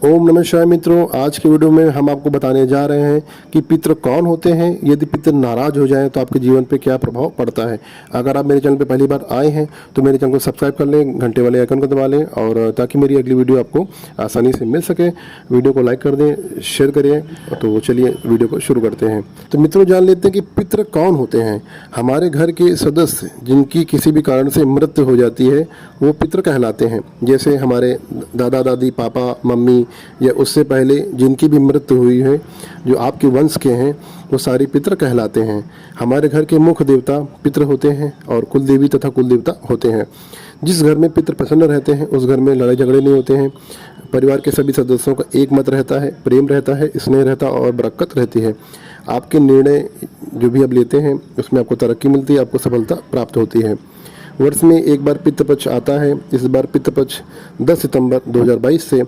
ओम नमः शिवाय मित्रों, आज के वीडियो में हम आपको बताने जा रहे हैं कि पितृ कौन होते हैं। यदि पितृ नाराज हो जाएं तो आपके जीवन पे क्या प्रभाव पड़ता है। अगर आप मेरे चैनल पे पहली बार आए हैं तो मेरे चैनल को सब्सक्राइब कर लें, घंटे वाले आइकन को दबा लें और ताकि मेरी अगली वीडियो आपको आसानी से मिल सके। वीडियो को लाइक कर दें, शेयर करिए। तो चलिए वीडियो को शुरू करते हैं। तो मित्रों, जान लेते हैं कि पितृ कौन होते हैं। हमारे घर के सदस्य जिनकी किसी भी कारण से मृत्यु हो जाती है वो पितृ कहलाते हैं। जैसे हमारे दादा दादी, पापा मम्मी या उससे पहले जिनकी भी मृत्यु हुई है, जो आपके वंश के हैं, वो सारी पितृ कहलाते हैं। हमारे घर के मुख्य देवता पितृ होते हैं और कुल देवी तथा कुल देवता होते हैं। जिस घर में पितृ प्रसन्न रहते हैं उस घर में लड़ाई झगड़े नहीं होते हैं। परिवार के सभी सदस्यों का एक मत रहता है, प्रेम रहता है, स्नेह रहता और बरकत रहती है। आपके निर्णय जो भी आप लेते हैं उसमें आपको तरक्की मिलती है, आपको सफलता प्राप्त होती है। वर्ष में एक बार पितृपक्ष आता है। इस बार पितृपक्ष 10 सितंबर 2022 से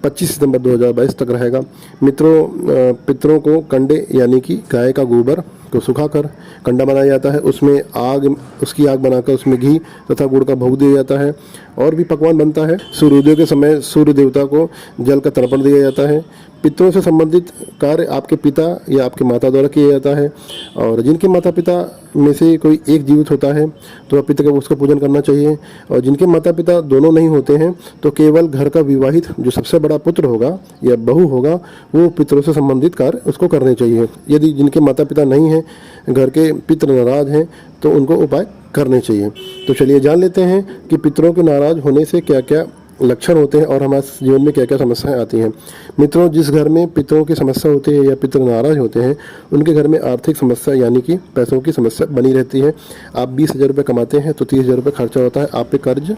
25 सितंबर 2022 तक रहेगा। मित्रों, पितरों को कंडे यानी कि गाय का गोबर को सुखाकर कंडा बनाया जाता है। उसमें उसकी आग बनाकर उसमें घी तथा गुड़ का भोग दिया जाता है और भी पकवान बनता है। सूर्योदय के समय सूर्य देवता को जल का तर्पण दिया जाता है। पितरों से संबंधित कार्य आपके पिता या आपके माता द्वारा किया जाता है और जिनके माता पिता में से कोई एक जीवित होता है तो पितृ का उसका पूजन करना चाहिए। और जिनके माता पिता दोनों नहीं होते हैं तो केवल घर का विवाहित जो सबसे बड़ा पुत्र होगा या बहू होगा वो पितरों से संबंधित कार्य उसको करने चाहिए। यदि जिनके माता पिता नहीं हैं, घर के पितृ नाराज हैं, तो उनको उपाय करने चाहिए। तो चलिए जान लेते हैं कि पितरों के नाराज होने से क्या क्या लक्षण होते हैं और हमारे जीवन में क्या क्या समस्याएं आती हैं। मित्रों, जिस घर में पितरों की समस्या होती है या पितृ नाराज होते हैं उनके घर में आर्थिक समस्या यानी कि पैसों की समस्या बनी रहती है। आप 20,000 रुपये कमाते हैं तो 30,000 रुपये खर्चा होता है, आप पे कर्ज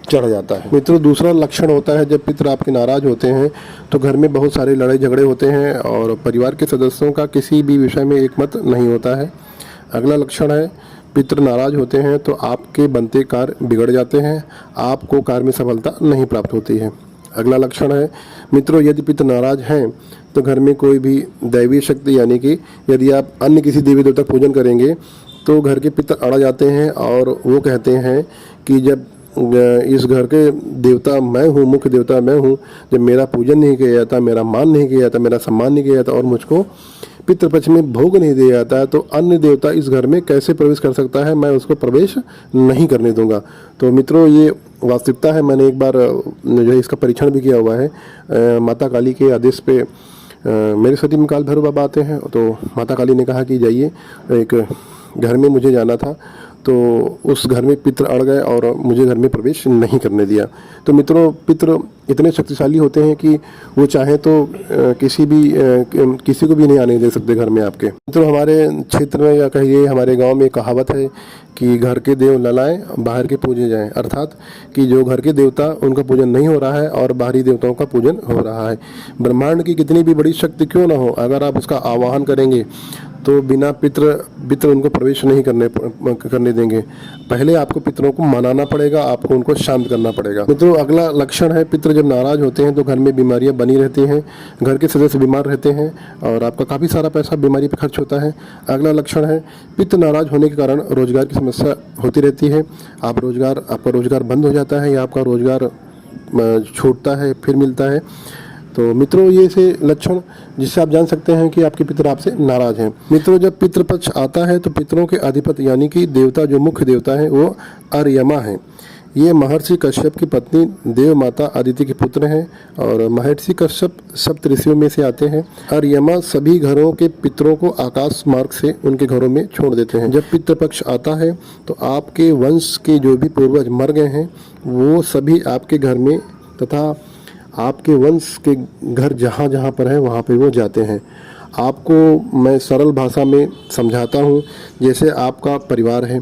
चढ़ जाता है। मित्रों, दूसरा लक्षण होता है जब पितृ आपके नाराज होते हैं तो घर में बहुत सारे लड़ाई झगड़े होते हैं और परिवार के सदस्यों का किसी भी विषय में एक मत नहीं होता है। अगला लक्षण है पितृ नाराज होते हैं तो आपके बनते कार्य बिगड़ जाते हैं, आपको कार्य में सफलता नहीं प्राप्त होती है। अगला लक्षण है मित्रों, यदि पितृ नाराज हैं तो घर में कोई भी दैवीय शक्ति यानी कि यदि आप अन्य किसी देवी देवता का पूजन करेंगे तो घर के पितृ अड़ जाते हैं और वो कहते हैं कि जब इस घर के देवता मैं हूँ, मुख्य देवता मैं हूँ, जब मेरा पूजन नहीं किया जाता, मेरा मान नहीं किया जाता, मेरा सम्मान नहीं किया जाता और मुझको पितृपक्ष में भोग नहीं दिया जाता है तो अन्य देवता इस घर में कैसे प्रवेश कर सकता है, मैं उसको प्रवेश नहीं करने दूंगा। तो मित्रों, ये वास्तविकता है। मैंने एक बार जो है इसका परीक्षण भी किया हुआ है। माता काली के आदेश पे मेरे सती में काल भैरव बाबा आते हैं तो माता काली ने कहा कि जाइए, एक घर में मुझे जाना था तो उस घर में पितृ अड़ गए और मुझे घर में प्रवेश नहीं करने दिया। तो मित्रों, पितृ इतने शक्तिशाली होते हैं कि वो चाहे तो किसी को भी नहीं आने दे सकते घर में आपके। मित्रों, हमारे क्षेत्र में या कहिए हमारे गांव में कहावत है कि घर के देव ललाएं, बाहर के पूजे जाएं। अर्थात कि जो घर के देवता उनका पूजन नहीं हो रहा है और बाहरी देवताओं का पूजन हो रहा है। ब्रह्मांड की कितनी भी बड़ी शक्ति क्यों ना हो, अगर आप उसका आवाहन करेंगे तो बिना पितृ उनको प्रवेश नहीं करने देंगे। पहले आपको पितरों को मनाना पड़ेगा, आपको उनको शांत करना पड़ेगा। मित्रों, अगला लक्षण है पितृ जब नाराज होते हैं तो घर में बीमारियां बनी रहती हैं, घर के सदस्य बीमार रहते हैं और आपका काफ़ी सारा पैसा बीमारी पर खर्च होता है। अगला लक्षण है पितृ नाराज होने के कारण रोजगार की समस्या होती रहती है। आपका रोजगार बंद हो जाता है या आपका रोजगार छूटता है फिर मिलता है। तो मित्रों, ये से लक्षण जिससे आप जान सकते हैं कि आपके पितृ आपसे नाराज हैं। मित्रों, जब पितृपक्ष आता है तो पितरों के अधिपति यानी कि देवता जो मुख्य देवता है वो अर्यमा है। ये महर्षि कश्यप की पत्नी देव माता अदिति के पुत्र हैं और महर्षि कश्यप सप्त ऋषियों में से आते हैं। अर्यमा सभी घरों के पितरों को आकाश मार्ग से उनके घरों में छोड़ देते हैं। जब पितृपक्ष आता है तो आपके वंश के जो भी पूर्वज मर गए हैं वो सभी आपके घर में तथा आपके वंश के घर जहाँ जहाँ पर है वहाँ पे वो जाते हैं। आपको मैं सरल भाषा में समझाता हूँ। जैसे आपका परिवार है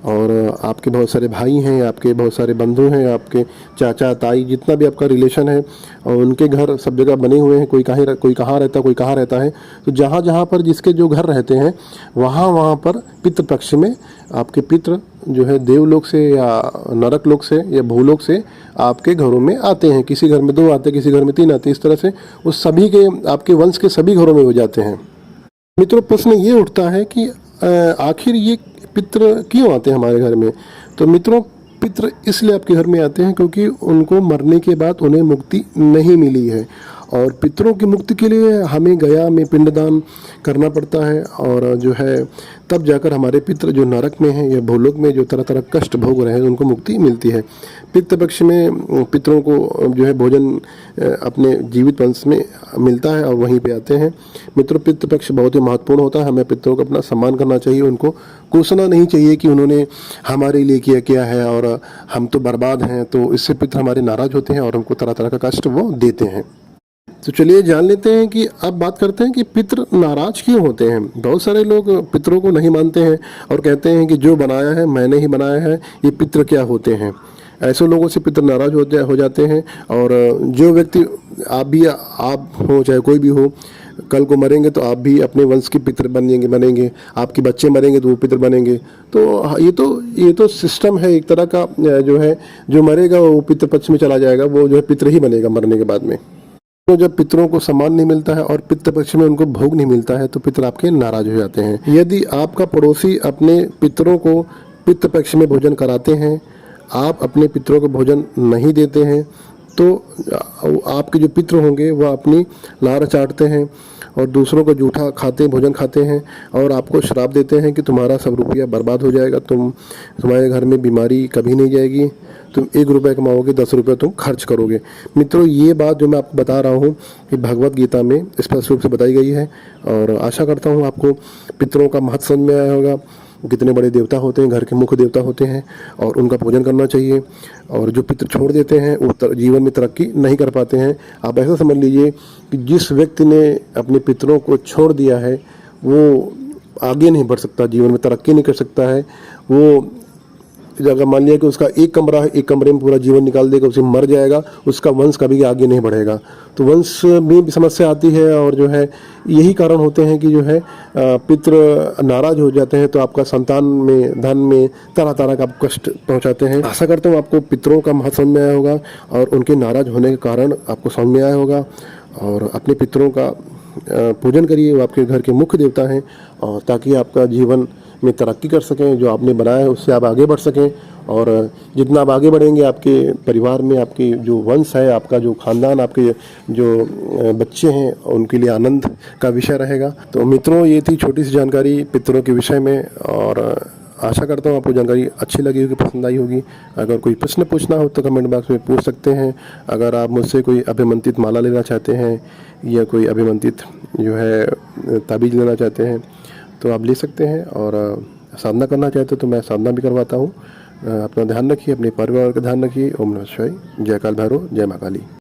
और आपके बहुत सारे भाई हैं, आपके बहुत सारे बंधु हैं, आपके चाचा ताई जितना भी आपका रिलेशन है और उनके घर सब जगह बने हुए हैं। कोई कहाँ रहता है, कोई कहाँ रहता है। तो जहाँ जहाँ पर जिसके जो घर रहते हैं वहाँ पर पितृपक्ष में आपके पितृ जो है देवलोक से या नरक लोक से या भूलोक से आपके घरों में आते हैं। किसी घर में 2 आते, किसी घर में 3 आते। इस तरह से उस सभी के आपके वंश के सभी घरों में हो जाते हैं। मित्रों, प्रश्न ये उठता है कि आखिर ये पितृ क्यों आते हैं हमारे घर में। तो मित्रों, पितृ इसलिए आपके घर में आते हैं क्योंकि उनको मरने के बाद उन्हें मुक्ति नहीं मिली है और पितरों की मुक्ति के लिए हमें गया में पिंडदान करना पड़ता है, और जो है तब जाकर हमारे पितृ जो नरक में हैं या भूलोक में जो तरह तरह कष्ट भोग रहे हैं उनको मुक्ति मिलती है। पितृ पक्ष में पितरों को जो है भोजन अपने जीवित वंश में मिलता है और वहीं पे आते हैं। मित्रों, पितृ पक्ष बहुत ही महत्वपूर्ण होता है। हमें पितरों का अपना सम्मान करना चाहिए, उनको कोसना नहीं चाहिए कि उन्होंने हमारे लिए किया क्या है और हम तो बर्बाद हैं। तो इससे पितृ हमारे नाराज होते हैं और हमको तरह तरह का कष्ट वो देते हैं। तो चलिए जान लेते हैं कि अब बात करते हैं कि पितृ नाराज क्यों होते हैं। बहुत सारे लोग पितरों को नहीं मानते हैं और कहते हैं कि जो बनाया है मैंने ही बनाया है, ये पितृ क्या होते हैं। ऐसे लोगों से पितृ नाराज हो जाते हैं। और जो व्यक्ति आप हो चाहे कोई भी हो, कल को मरेंगे तो आप भी अपने वंश के पितृ बनेंगे। आपके बच्चे मरेंगे तो वो पितृ बनेंगे। तो ये तो सिस्टम है एक तरह का, जो है जो मरेगा वो पितृ पक्ष में चला जाएगा, वो जो है पितृ ही बनेगा मरने के बाद में। तो जब पितरों को सम्मान नहीं मिलता है और पितृ पक्ष में उनको भोग नहीं मिलता है तो पितर आपके नाराज हो जाते हैं। यदि आपका पड़ोसी अपने पितरों को पितृ पक्ष में भोजन कराते हैं, आप अपने पितरों को भोजन नहीं देते हैं, तो आपके जो पितृ होंगे वह अपनी लार चाटते हैं और दूसरों को जूठा भोजन खाते हैं और आपको श्राप देते हैं कि तुम्हारा सब रुपया बर्बाद हो जाएगा, तुम्हारे घर में बीमारी कभी नहीं जाएगी, तुम 1 रुपये कमाओगे 10 रुपये तुम खर्च करोगे। मित्रों, ये बात जो मैं आपको बता रहा हूँ कि भगवत गीता में स्पष्ट रूप से बताई गई है और आशा करता हूँ आपको पितरों का महत्व समझ में आया होगा। कितने बड़े देवता होते हैं, घर के मुख्य देवता होते हैं और उनका पूजन करना चाहिए। और जो पितृ छोड़ देते हैं वो जीवन में तरक्की नहीं कर पाते हैं। आप ऐसा समझ लीजिए कि जिस व्यक्ति ने अपने पितरों को छोड़ दिया है वो आगे नहीं बढ़ सकता, जीवन में तरक्की नहीं कर सकता है। वो अगर मान लिया कि उसका एक कमरा है, एक कमरे में पूरा जीवन निकाल देगा, उसे मर जाएगा, उसका वंश कभी आगे नहीं बढ़ेगा। तो वंश में भी समस्या आती है और जो है यही कारण होते हैं कि जो है पितृ नाराज हो जाते हैं तो आपका संतान में, धन में तरह तरह का कष्ट पहुंचाते हैं। आशा करता हूँ आपको पितरों का महत्व समझ में आया होगा और उनके नाराज होने के कारण आपको समझ में आया होगा। और अपने पितरों का पूजन करिए, वो आपके घर के मुख्य देवता हैं, और ताकि आपका जीवन में तरक्की कर सकें, जो आपने बनाया है उससे आप आगे बढ़ सकें। और जितना आप आगे बढ़ेंगे आपके परिवार में, आपके जो वंश है, आपका जो खानदान, आपके जो बच्चे हैं उनके लिए आनंद का विषय रहेगा। तो मित्रों, ये थी छोटी सी जानकारी पितरों के विषय में और आशा करता हूँ आपको जानकारी अच्छी लगी होगी, पसंद आई होगी। अगर कोई प्रश्न पूछना हो तो कमेंट बॉक्स में पूछ सकते हैं। अगर आप मुझसे कोई अभिमंत्रित माला लेना चाहते हैं या कोई अभिमंत्रित जो है ताबीज़ लेना चाहते हैं तो आप ले सकते हैं। और साधना करना चाहते हो तो मैं साधना भी करवाता हूँ। अपना ध्यान रखिए, अपने परिवार का ध्यान रखिए। ओम नमः शिवाय। जय काल भैरव, जय माँ काली।